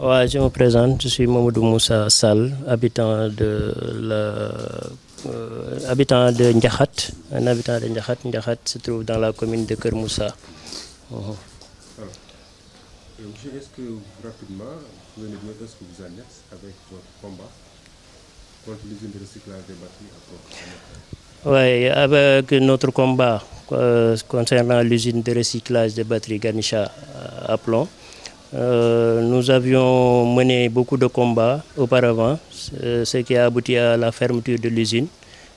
Ouais, je me présente, je suis Mamadou Moussa Sall, habitant de Ndiakhat. Un habitant de Ndiakhat. Ndiakhat se trouve dans la commune de Kermoussa. Alors, monsieur, est-ce que rapidement, vous pouvez nous dire est-ce que vous en êtes avec votre combat contre l'usine de recyclage des batteries à Port? Oui, avec notre combat concernant l'usine de recyclage des batteries Ganisha à Plomb, nous avions mené beaucoup de combats auparavant, ce qui a abouti à la fermeture de l'usine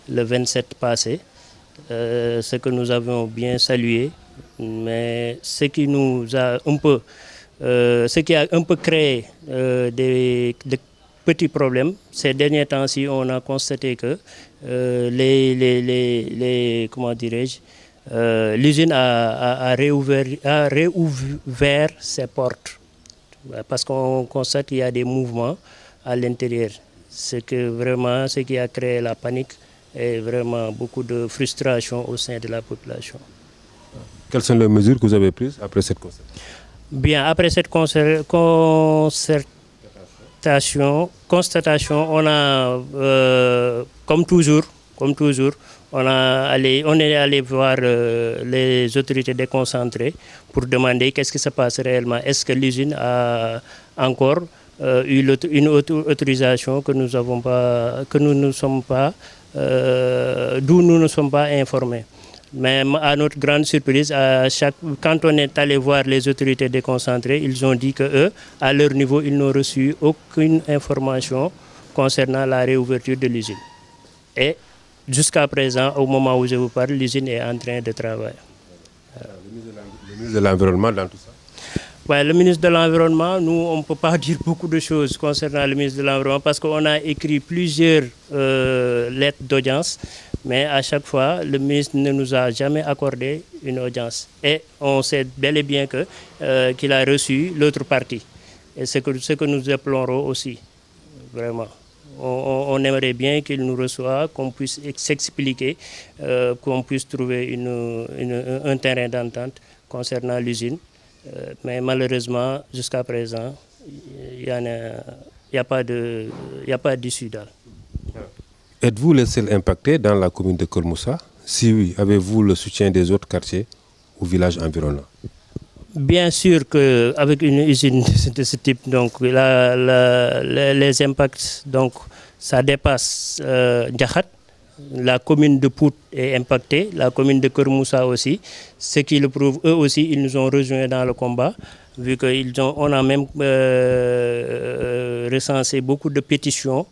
le 27 passé, ce que nous avions bien salué, mais ce qui a un peu créé des petits problèmes. Ces derniers temps-ci, on a constaté que l'usine a réouvert ses portes parce qu'on constate qu'il y a des mouvements à l'intérieur. Ce qui a créé la panique et vraiment beaucoup de frustration au sein de la population. Quelles sont les mesures que vous avez prises après cette constatation? Bien, après cette constatation, on a, comme toujours, on est allé voir les autorités déconcentrées pour demander qu'est-ce qui se passe réellement. Est-ce que l'usine a encore eu une autorisation que nous n'avons pas, d'où nous ne sommes pas informés. Mais à notre grande surprise, quand on est allé voir les autorités déconcentrées, ils ont dit qu'eux, à leur niveau, ils n'ont reçu aucune information concernant la réouverture de l'usine. Et jusqu'à présent, au moment où je vous parle, l'usine est en train de travailler. Le ministre de l'Environnement dans tout ça? Ouais, le ministre de l'Environnement, nous, on ne peut pas dire beaucoup de choses concernant le ministre de l'Environnement parce qu'on a écrit plusieurs lettres d'audience, mais à chaque fois, le ministre ne nous a jamais accordé une audience. Et on sait bel et bien qu'il a reçu l'autre partie. Et c'est ce que nous déplorons aussi, vraiment. On aimerait bien qu'il nous reçoive, qu'on puisse s'expliquer, qu'on puisse trouver un terrain d'entente concernant l'usine. Mais malheureusement, jusqu'à présent, il n'y a pas d'issue. Êtes-vous le seul impacté dans la commune de Kermoussa? Si oui, avez-vous le soutien des autres quartiers ou villages environnants? Bien sûr qu'avec une usine de ce type, donc, les impacts, donc, ça dépasse Ndiakhat. La commune de Pout est impactée, la commune de Kermoussa aussi. Ce qui le prouve, eux aussi, ils nous ont rejoints dans le combat, vu qu'on a même recensé beaucoup de pétitions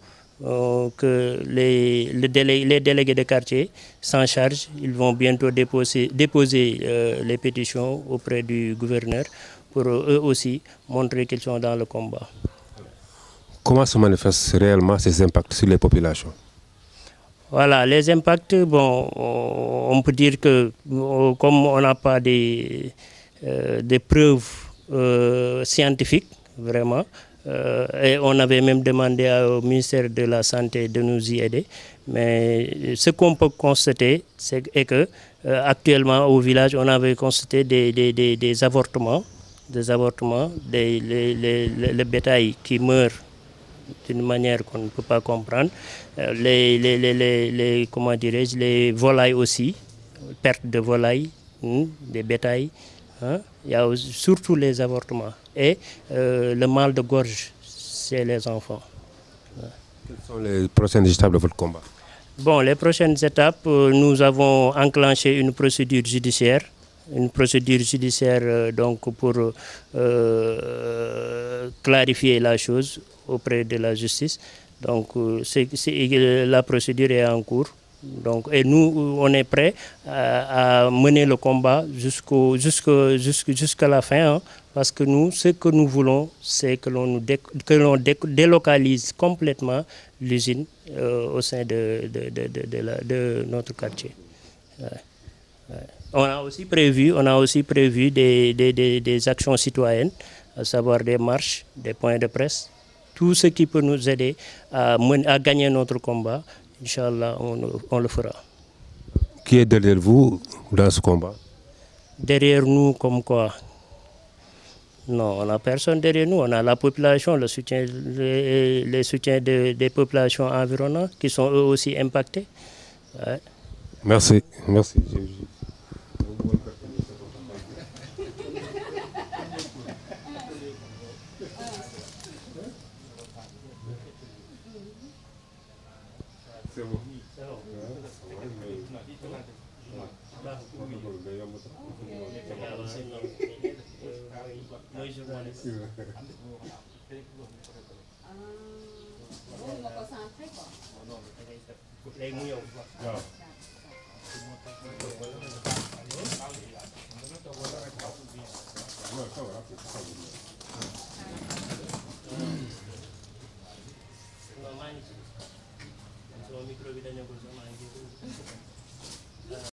que les délégués de quartier s'en chargent. Ils vont bientôt déposer les pétitions auprès du gouverneur pour eux aussi montrer qu'ils sont dans le combat. Comment se manifestent réellement ces impacts sur les populations? Voilà, les impacts, bon, on peut dire que comme on n'a pas des preuves scientifiques, vraiment, et on avait même demandé au ministère de la Santé de nous y aider, mais ce qu'on peut constater, c'est que actuellement au village, on avait constaté des avortements, le bétail qui meurt d'une manière qu'on ne peut pas comprendre. Les volailles aussi, perte de volailles, des bétails. Il y a surtout les avortements. Et le mal de gorge chez les enfants. Quelles sont les prochaines étapes de votre combat? Bon, les prochaines étapes, nous avons enclenché une procédure judiciaire. Donc pour clarifier la chose auprès de la justice. Donc la procédure est en cours. Donc, et nous, on est prêts à mener le combat jusqu'à la fin, parce que nous, ce que nous voulons, c'est que l'on délocalise complètement l'usine au sein de notre quartier. On a aussi prévu des actions citoyennes, à savoir des marches, des points de presse, tout ce qui peut nous aider à gagner notre combat. Inch'Allah, on le fera. Qui est derrière vous dans ce combat? Derrière nous, comme quoi? Non, on n'a personne derrière nous. On a la population, le soutien, les soutiens des populations environnantes qui sont eux aussi impactés. Ouais. Merci, merci. C'est bon. Micro bi dañu ko sama